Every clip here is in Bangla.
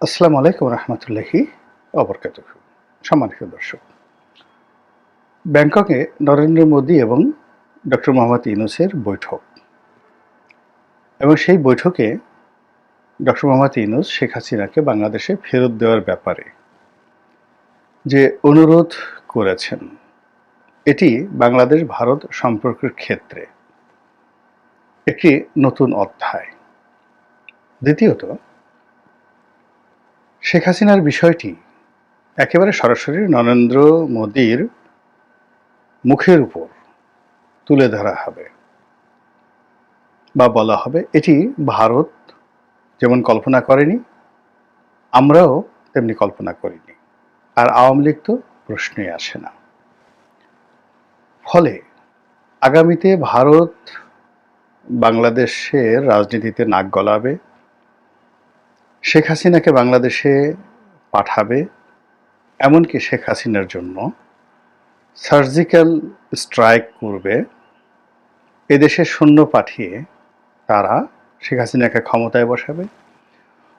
আসসালামু আলাইকুম রহমতুল্লাহি অবরকাতুহু। সম্মানিত দর্শক, ব্যাংককে নরেন্দ্র মোদী এবং ডক্টর মোহাম্মদ ইউনূসের বৈঠক এবং সেই বৈঠকে ডক্টর মোহাম্মদ ইউনূস শেখ হাসিনাকে বাংলাদেশে ফেরত দেওয়ার ব্যাপারে যে অনুরোধ করেছেন, এটি বাংলাদেশ ভারত সম্পর্কের ক্ষেত্রে একটি নতুন অধ্যায়। দ্বিতীয়ত, শেখ হাসিনার বিষয়টি একেবারে সরাসরি নরেন্দ্র মোদীর মুখের উপর তুলে ধরা হবে বা বলা হবে এটি ভারত যেমন কল্পনা করেনি, আমরাও তেমনি কল্পনা করিনি। আর আওয়ামী লীগ তো প্রশ্নই আসে না। ফলে আগামীতে ভারত বাংলাদেশের রাজনীতিতে নাক গলাবে, শেখ হাসিনাকে বাংলাদেশে পাঠাবে, এমনকি শেখ হাসিনার জন্য সার্জিক্যাল স্ট্রাইক করবে, এদেশে সৈন্য পাঠিয়ে তারা শেখ হাসিনাকে ক্ষমতায় বসাবে,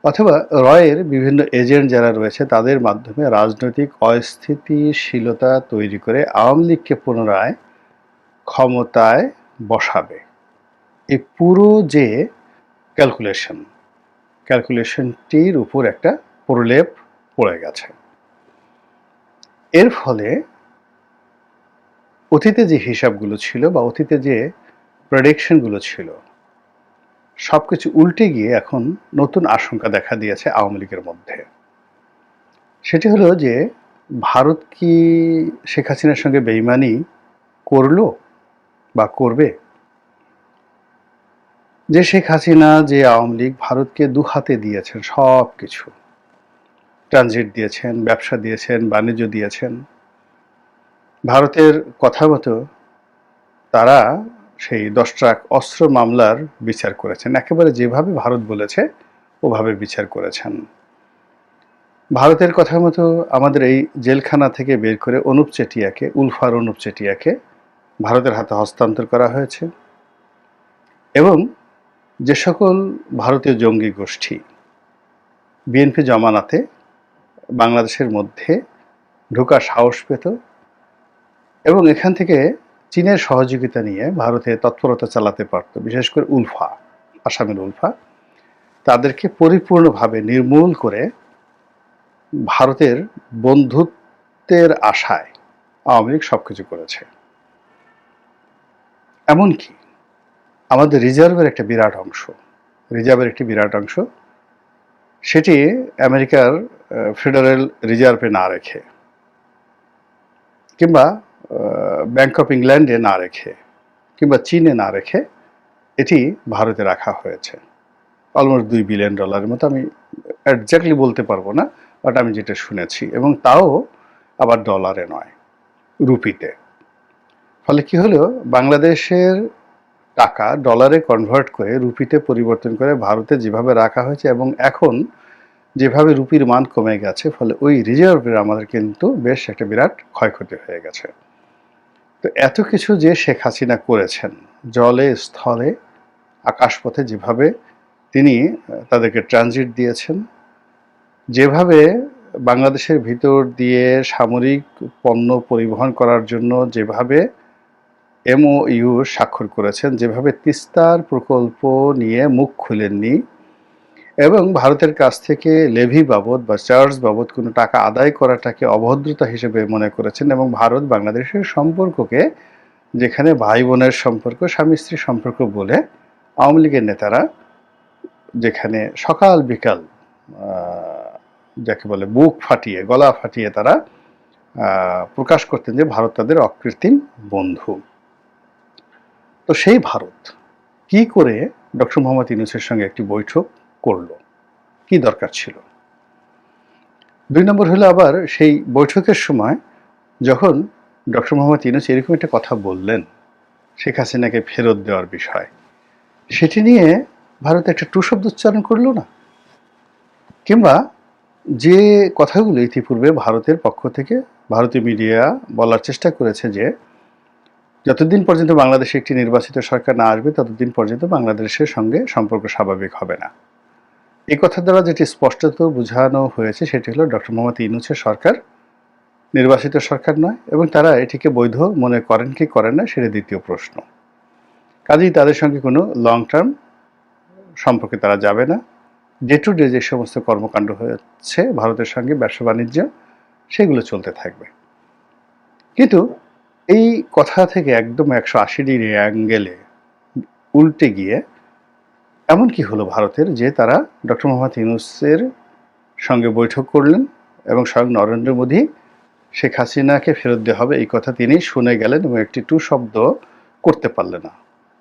অথবা রয়ের বিভিন্ন এজেন্ট যারা রয়েছে তাদের মাধ্যমে রাজনৈতিক অস্থিতিশীলতা তৈরি করে আওয়ামী লীগকে পুনরায় ক্ষমতায় বসাবে। এই পুরো যে ক্যালকুলেশনটির উপর একটা প্রলেপ পড়ে গেছে। এর ফলে অতীতে যে হিসাবগুলো ছিল বা অতীতে যে প্রেডিকশনগুলো ছিল, সবকিছু উল্টে গিয়ে এখন নতুন আশঙ্কা দেখা দিয়েছে আওয়ামী লীগের মধ্যে। সেটি হলো যে ভারত কি শেখ হাসিনার সঙ্গে বেইমানি করলো বা করবে? যে শেখ হাসিনা, যে আওয়ামী লীগ ভারতকে দুহাতে দিয়েছেন সব কিছু, ট্রানজিট দিয়েছেন, ব্যবসা দিয়েছেন, বাণিজ্য দিয়েছেন, ভারতের কথা মতো তারা সেই 10 ট্রাক অস্ত্র মামলার বিচার করেছেন, একেবারে যেভাবে ভারত বলেছে ওভাবে বিচার করেছেন। ভারতের কথা মতো আমাদের এই জেলখানা থেকে বের করে অনুপ চেটিয়াকে, উলফার অনুপ চেটিয়াকে ভারতের হাতে হস্তান্তর করা হয়েছে। এবং যে সকল ভারতীয় জঙ্গি গোষ্ঠী বিএনপি জমানাতে বাংলাদেশের মধ্যে ঢোকার সাহস পেত এবং এখান থেকে চীনের সহযোগিতা নিয়ে ভারতে তৎপরতা চালাতে পারত, বিশেষ করে উলফা, আসামের উলফা, তাদেরকে পরিপূর্ণভাবে নির্মূল করে ভারতের বন্ধুত্বের আশায় আওয়ামী লীগ সবকিছু করেছে। এমনকি আমাদের রিজার্ভের একটি বিরাট অংশ সেটি আমেরিকার ফেডারেল রিজার্ভে না রেখে, কিংবা ব্যাংক অফ ইংল্যান্ডে না রেখে, কিংবা চীনে না রেখে এটি ভারতে রাখা হয়েছে। অলমোস্ট $2 বিলিয়ন মতো, আমি একজ্যাক্টলি বলতে পারবো না, বাট আমি যেটা শুনেছি, এবং তাও আবার ডলারে নয়, রুপিতে। ফলে কি হলো, বাংলাদেশের টাকা ডলারে কনভার্ট করে রুপিতে পরিবর্তন করে ভারতে যেভাবে রাখা হয়েছে এবং এখন যেভাবে রুপির মান কমে গেছে, ফলে ওই রিজার্ভের আমাদের কিন্তু বেশ একটা বিরাট ক্ষয়ক্ষতি হয়ে গেছে। তো এত কিছু যে শেখ হাসিনা করেছেন, জলে স্থলে আকাশপথে, যেভাবে তিনি তাদেরকে ট্রানজিট দিয়েছেন, যেভাবে বাংলাদেশের ভিতর দিয়ে সামরিক পণ্য পরিবহন করার জন্য যেভাবে MOU স্বাক্ষর করেছেন, যেভাবে তিস্তার প্রকল্প নিয়ে মুখ খুলেননি এবং ভারতের কাছ থেকে লেভি বাবদ বা চার্জ বাবদ কোনো টাকা আদায় করাটাকে অভদ্রতা হিসেবে মনে করেছেন, এবং ভারত বাংলাদেশের সম্পর্ককে, যেখানে ভাই বোনের সম্পর্ক, স্বামী স্ত্রীর সম্পর্ক বলে আওয়ামী লীগের নেতারা যেখানে সকাল বিকাল যাকে বলে বুক ফাটিয়ে, গলা ফাটিয়ে তারা প্রকাশ করতেন যে ভারত তাদের অকৃত্রিম বন্ধু। তো সেই ভারত কি করে ডক্টর মোহাম্মদ ইউনূসের সঙ্গে একটি বৈঠক করলো, কি দরকার ছিল? 2 নম্বর হলো, আবার সেই বৈঠকের সময় যখন ডক্টর মোহাম্মদ ইউনূস এরকম একটা কথা বললেন শেখ হাসিনাকে ফেরত দেওয়ার বিষয়, সেটি নিয়ে ভারত একটা টু শব্দ উচ্চারণ করলো না, কিংবা যে কথাগুলো ইতিপূর্বে ভারতের পক্ষ থেকে ভারতীয় মিডিয়া বলার চেষ্টা করেছে যে যতদিন পর্যন্ত বাংলাদেশে একটি নির্বাচিত সরকার না আসবে ততদিন পর্যন্ত বাংলাদেশের সঙ্গে সম্পর্ক স্বাভাবিক হবে না, এই কথা দ্বারা যেটি স্পষ্টত বোঝানো হয়েছে সেটি হলো ডক্টর মোহাম্মদ ইউনূসের সরকার নির্বাচিত সরকার নয়, এবং তারা এটিকে বৈধ মনে করেন কি করেন না সেটা দ্বিতীয় প্রশ্ন। কাজেই তাদের সঙ্গে কোনো লং টার্ম সম্পর্কে তারা যাবে না। ডে টু ডে যে সমস্ত কর্মকাণ্ড হচ্ছে ভারতের সঙ্গে ব্যবসা বাণিজ্য, সেগুলো চলতে থাকবে। কিন্তু এই কথা থেকে একদম 180 ডিগ্রি অ্যাঙ্গেলে উল্টে গিয়ে এমন কি হলো ভারতের যে তারা ডক্টর মোহাম্মদ ইউনূসের সঙ্গে বৈঠক করলেন এবং স্বয়ং নরেন্দ্র মোদী শেখ হাসিনাকে ফেরত দেওয়া হবে এই কথা তিনি শুনে গেলেন এবং একটি টু শব্দ করতে পারলেন না।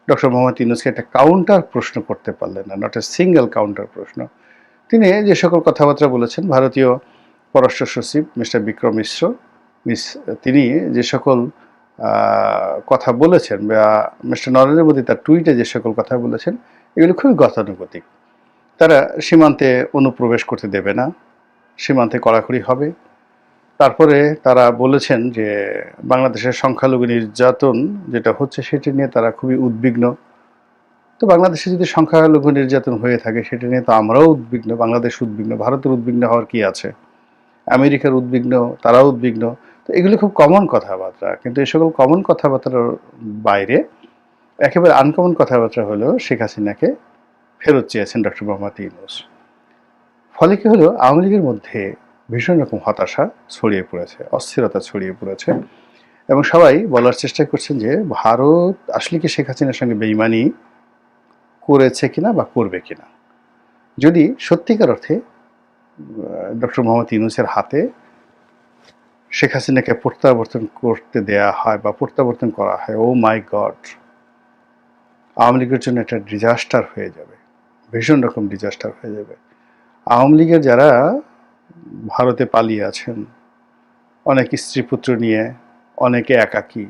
ডক্টর মোহাম্মদ ইউনূসকে একটা কাউন্টার প্রশ্ন করতে পারলেন না, নট এ সিঙ্গেল কাউন্টার প্রশ্ন। তিনি যে সকল কথাবার্তা বলেছেন, ভারতীয় পররাষ্ট্র সচিব মিস্টার বিক্রম মিশ্র তিনি যে সকল কথা বলেছেন, বা মিস্টার নরেন্দ্র মোদী তার টুইটে যে সকল কথা বলেছেন, এগুলো খুবই গতানুগতিক। তারা সীমান্তে অনুপ্রবেশ করতে দেবে না, সীমান্তে কড়াকড়ি হবে। তারপরে তারা বলেছেন যে বাংলাদেশের সংখ্যালঘু নির্যাতন যেটা হচ্ছে সেটি নিয়ে তারা খুবই উদ্বিগ্ন। তো বাংলাদেশে যদি সংখ্যালঘু নির্যাতন হয়ে থাকে সেটা নিয়ে তো আমরাও উদ্বিগ্ন, বাংলাদেশ উদ্বিগ্ন, ভারতের উদ্বিগ্ন হওয়ার কি আছে, আমেরিকার উদ্বিগ্ন, তারাও উদ্বিগ্ন। তো এগুলো খুব কমন কথাবার্তা, কিন্তু এই সকল কমন কথাবার্তার বাইরে একেবারে আনকমন কথাবার্তা হলো শেখ হাসিনাকে ফেরত চেয়েছেন ডক্টর মোহাম্মদ ইউনূস। ফলে কি হলো, আওয়ামী লীগের মধ্যে ভীষণ রকম হতাশা ছড়িয়ে পড়েছে, অস্থিরতা ছড়িয়ে পড়েছে, এবং সবাই বলার চেষ্টা করছেন যে ভারত আসলে কি শেখ হাসিনার সঙ্গে বেইমানি করেছে কিনা বা করবে কিনা। যদি সত্যিকার অর্থে ডক্টর মোহাম্মদ ইউনূসের হাতে শেখ হাসিনাকে প্রত্যাবর্তন করতে দেয়া হয় বা প্রত্যাবর্তন করা হয়, ও মাই গড, আওয়ামী লীগের জন্য একটা ডিজাস্টার হয়ে যাবে, ভীষণ রকম ডিজাস্টার হয়ে যাবে। আওয়ামী লীগের যারা ভারতে পালিয়ে আছেন, অনেক স্ত্রী পুত্র নিয়ে, অনেকে একাকী,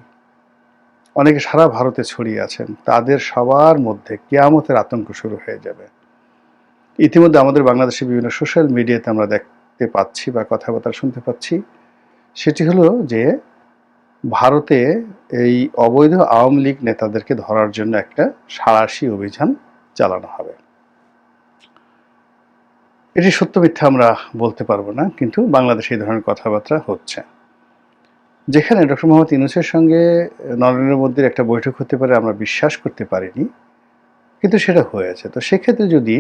অনেকে সারা ভারতে ছড়িয়ে আছেন, তাদের সবার মধ্যে কিয়ামতের আতঙ্ক শুরু হয়ে যাবে। ইতিমধ্যে আমাদের বাংলাদেশের বিভিন্ন সোশ্যাল মিডিয়াতে আমরা দেখতে পাচ্ছি বা কথাবার্তা শুনতে পাচ্ছি, সেটি হলো যে ভারতে এই অবৈধ আওয়ামী লীগ নেতাদেরকে ধরার জন্য একটা সাঁড়াশি অভিযান চালানো হবে। এটি সত্য মিথ্যা আমরা বলতে পারবো না, কিন্তু বাংলাদেশে এই ধরনের কথাবার্তা হচ্ছে। যেখানে ডক্টর মোহাম্মদ ইউনূসের সঙ্গে নরেন্দ্র মোদীর একটা বৈঠক হতে পারে আমরা বিশ্বাস করতে পারিনি, কিন্তু সেটা হয়েছে। তো সেক্ষেত্রে যদি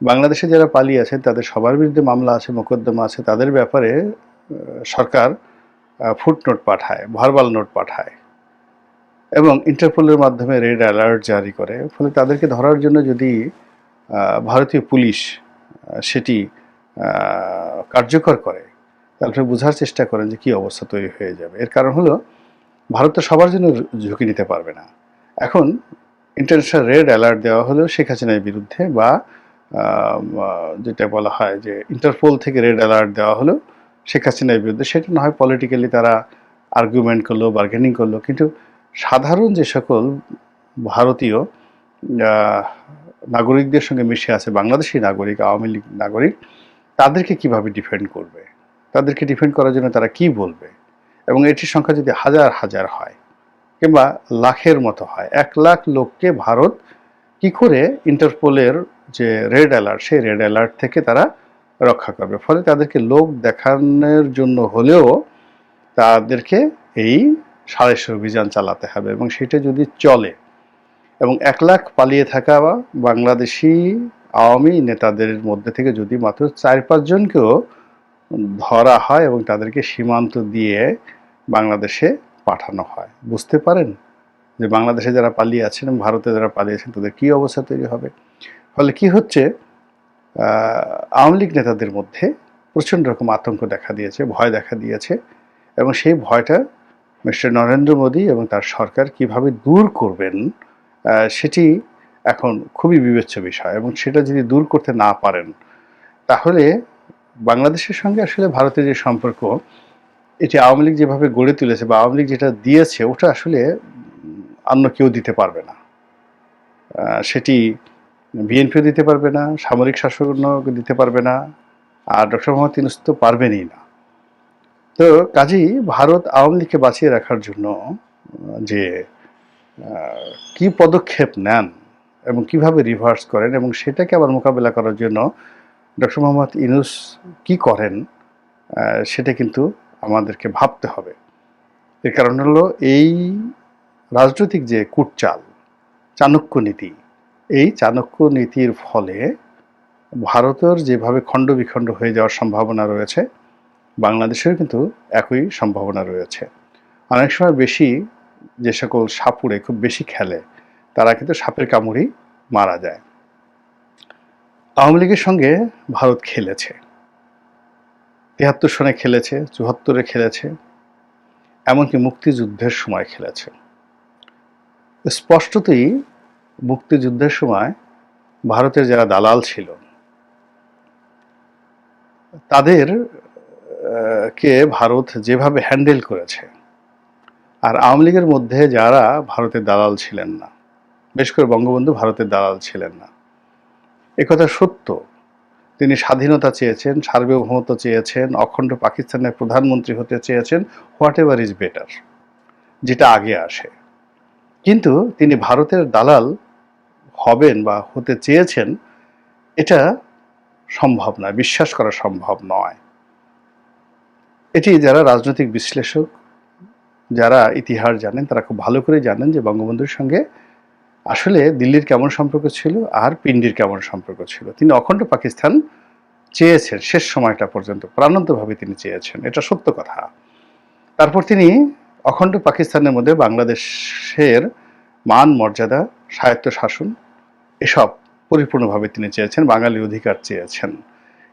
বাংলাদেশে যারা পালিয়ে আছেন তাদের সবার বিরুদ্ধে মামলা আছে, মোকদ্দমা আছে, তাদের ব্যাপারে সরকার ফুটনোট পাঠায়, ভার্বাল নোট পাঠায় এবং ইন্টারপোলের মাধ্যমে রেড অ্যালার্ট জারি করে, ফলে তাদেরকে ধরার জন্য যদি ভারতীয় পুলিশ সেটি কার্যকর করে, তাহলে বোঝার চেষ্টা করেন যে কী অবস্থা তৈরি হয়ে যাবে। এর কারণ হলো ভারত তো সবার জন্য ঝুঁকি নিতে পারবে না। এখন ইন্টারন্যাশনাল রেড অ্যালার্ট দেওয়া হলেও শেখ হাসিনার বিরুদ্ধে, বা যেটা বলা হয় যে ইন্টারপোল থেকে রেড অ্যালার্ট দেওয়া হলো শেখ হাসিনার বিরুদ্ধে, সেটা না হয় পলিটিক্যালি তারা আর্গুমেন্ট করলো, বার্গেনিং করলো, কিন্তু সাধারণ যে সকল ভারতীয় নাগরিকদের সঙ্গে মিশে আছে, বাংলাদেশি নাগরিক, আওয়ামী লীগ নাগরিক, তাদেরকে কিভাবে ডিফেন্ড করবে, তাদেরকে ডিফেন্ড করার জন্য তারা কি বলবে, এবং এটির সংখ্যা যদি হাজার হাজার হয় কিংবা লাখের মতো হয়, 1 লাখ লোককে ভারত কি করে ইন্টারপোলের যে রেড অ্যালার্ট, সেই রেড অ্যালার্ট থেকে তারা রক্ষা করবে। ফলে তাদেরকে লোক দেখানোর জন্য হলেও তাদেরকে এই সাঁড়াশি অভিযান চালাতে হবে, এবং সেটা যদি চলে এবং 1 লাখ পালিয়ে থাকা বাংলাদেশি আওয়ামী নেতাদের মধ্যে থেকে যদি মাত্র 4-5 জনকেও ধরা হয় এবং তাদেরকে সীমান্ত দিয়ে বাংলাদেশে পাঠানো হয়, বুঝতে পারেন যে বাংলাদেশে যারা পালিয়ে আছেন এবং ভারতে যারা পালিয়ে আছেন তাদের কী অবস্থা তৈরি হবে। ফলে কি হচ্ছে, আওয়ামী লীগ নেতাদের মধ্যে প্রচণ্ড রকম আতঙ্ক দেখা দিয়েছে, ভয় দেখা দিয়েছে, এবং সেই ভয়টা মিস্টার নরেন্দ্র মোদী এবং তার সরকার কিভাবে দূর করবেন সেটি এখন খুবই বিবেচ্য বিষয়। এবং সেটা যদি দূর করতে না পারেন, তাহলে বাংলাদেশের সঙ্গে আসলে ভারতের যে সম্পর্ক, এটি আওয়ামী লীগ যেভাবে গড়ে তুলেছে বা আওয়ামী লীগ যেটা দিয়েছে, ওটা আসলে অন্য কেউ দিতে পারবে না। সেটি বিএনপিও দিতে পারবে না, সামরিক শাসনও দিতে পারবে না, আর ডক্টর মোহাম্মদ ইউনূস তো পারবেনই না। তো কাজেই ভারত আওয়ামী লীগকে বাঁচিয়ে রাখার জন্য যে কি পদক্ষেপ নেন, এবং কিভাবে রিভার্স করেন এবং সেটাকে আবার মোকাবেলা করার জন্য ডক্টর মোহাম্মদ ইউনূস কি করেন সেটা কিন্তু আমাদেরকে ভাবতে হবে। এর কারণ হলো এই রাজনৈতিক যে কূটচাল, চাণক্য নীতি, এই চাণক্য নীতির ফলে ভারতের যেভাবে খণ্ড বিখণ্ড হয়ে যাওয়ার সম্ভাবনা রয়েছে, বাংলাদেশেও কিন্তু একই সম্ভাবনা রয়েছে। অনেক সময় বেশি যে সকল সাপুড়ে খুব বেশি খেলে তারা কিন্তু সাপের কামড়েই মারা যায়। আওয়ামী লীগের সঙ্গে ভারত খেলেছে, ৭৩ সনে খেলেছে, ৭৪-এ খেলেছে, এমনকি মুক্তিযুদ্ধের সময় খেলেছে। স্পষ্টতই মুক্তিযুদ্ধের সময় ভারতের যারা দালাল ছিল তাদের কে ভারত যেভাবে হ্যান্ডেল করেছে, আর আওয়ামী লীগের মধ্যে যারা ভারতের দালাল ছিলেন না, বেশ করে বঙ্গবন্ধু ভারতের দালাল ছিলেন না, একথা সত্য। তিনি স্বাধীনতা চেয়েছেন, সার্বভৌমত্ব চেয়েছেন, অখণ্ড পাকিস্তানের প্রধানমন্ত্রী হতে চেয়েছেন, হোয়াট এভার ইজ বেটার, যেটা আগে আসে। কিন্তু তিনি ভারতের দালাল হবেন বা হতে চেয়েছেন, এটা সম্ভব নয়, বিশ্বাস করা সম্ভব নয়। এটি যারা রাজনৈতিক বিশ্লেষক, যারা ইতিহাস জানেন, তারা খুব ভালো করে জানেন যে বঙ্গবন্ধুর সঙ্গে আসলে দিল্লির কেমন সম্পর্ক ছিল আর পিন্ডির কেমন সম্পর্ক ছিল। তিনি অখণ্ড পাকিস্তান চেয়েছেন, শেষ সময়টা পর্যন্ত প্রাণান্তভাবে তিনি চেয়েছেন, এটা সত্য কথা। তারপর তিনি অখণ্ড পাকিস্তানের মধ্যে বাংলাদেশের মান মর্যাদা, স্বায়ত্ত শাসন এসব পরিপূর্ণভাবে তিনি চেয়েছেন, বাঙালি অধিকার চেয়েছেন।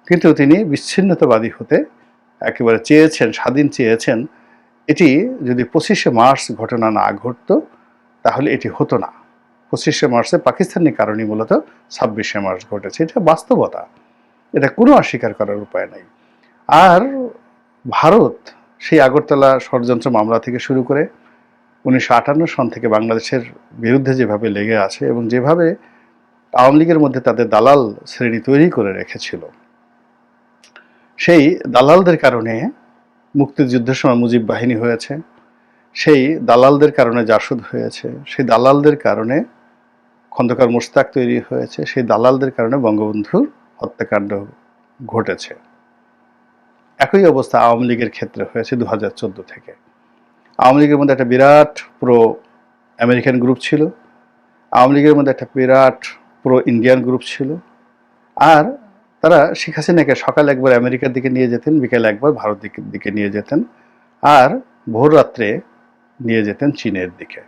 কিন্তু তিনি বিচ্ছিন্নতাবাদী হতে একেবারে চেয়েছেন, স্বাধীন চেয়েছেন। এটি যদি 25শে মার্চ ঘটনা না ঘটতো তাহলে এটি হতো না। 25শে মার্চে পাকিস্তানি কারণেই মূলত 26শে মার্চ ঘটেছে, এটা বাস্তবতা, এটা কোনো অস্বীকার করার উপায় নাই। আর ভারত সেই আগরতলা ষড়যন্ত্র মামলা থেকে শুরু করে 1958 সন থেকে বাংলাদেশের বিরুদ্ধে যেভাবে লেগে আছে এবং যেভাবে আওয়ামী লীগের মধ্যে তাদের দালাল শ্রেণী তৈরি করে রেখেছিল, সেই দালালদের কারণে মুক্তিযুদ্ধের সময় মুজিব বাহিনী হয়েছে, সেই দালালদের কারণে জাসদ হয়েছে, সেই দালালদের কারণে খন্দকার মোশতাক তৈরি হয়েছে, সেই দালালদের কারণে বঙ্গবন্ধুর হত্যাকাণ্ড ঘটেছে। একই অবস্থা আওয়ামী লীগের ক্ষেত্রে হয়েছে 2014 থেকে। আওয়ামী লীগের মধ্যে একটা বিরাট প্রো আমেরিকান গ্রুপ ছিল, আওয়ামী লীগের মধ্যে একটা বিরাট প্রো ইন্ডিয়ান গ্রুপ ছিল, আর তারা শেখ হাসিনাকে সকাল একবার আমেরিকার দিকে নিয়ে যেতেন, বিকেল একবার ভারত দিকে নিয়ে যেতেন, আর ভোর রাত্রে নিয়ে যেতেন চীনের দিকে।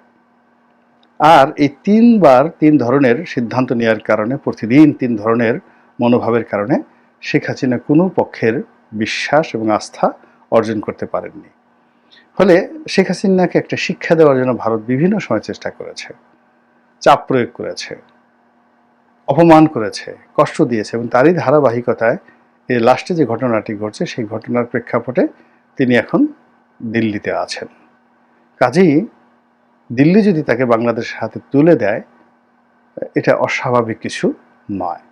আর এই 3বার 3 ধরনের সিদ্ধান্ত নেওয়ার কারণে, প্রতিদিন 3 ধরনের মনোভাবের কারণে শেখ হাসিনা কোনো পক্ষের বিশ্বাস এবং আস্থা অর্জন করতে পারেননি। ফলে শেখ হাসিনাকে একটা শিক্ষা দেওয়ার জন্য ভারত বিভিন্ন সময় চেষ্টা করেছে, চাপ প্রয়োগ করেছে, অপমান করেছে, কষ্ট দিয়েছে, এবং তারই ধারাবাহিকতায় এই লাস্টে যে ঘটনাটি ঘটছে সেই ঘটনার প্রেক্ষাপটে তিনি এখন দিল্লিতে আছেন। কাজেই দিল্লি যদি তাকে বাংলাদেশের হাতে তুলে দেয়, এটা অস্বাভাবিক কিছু নয়।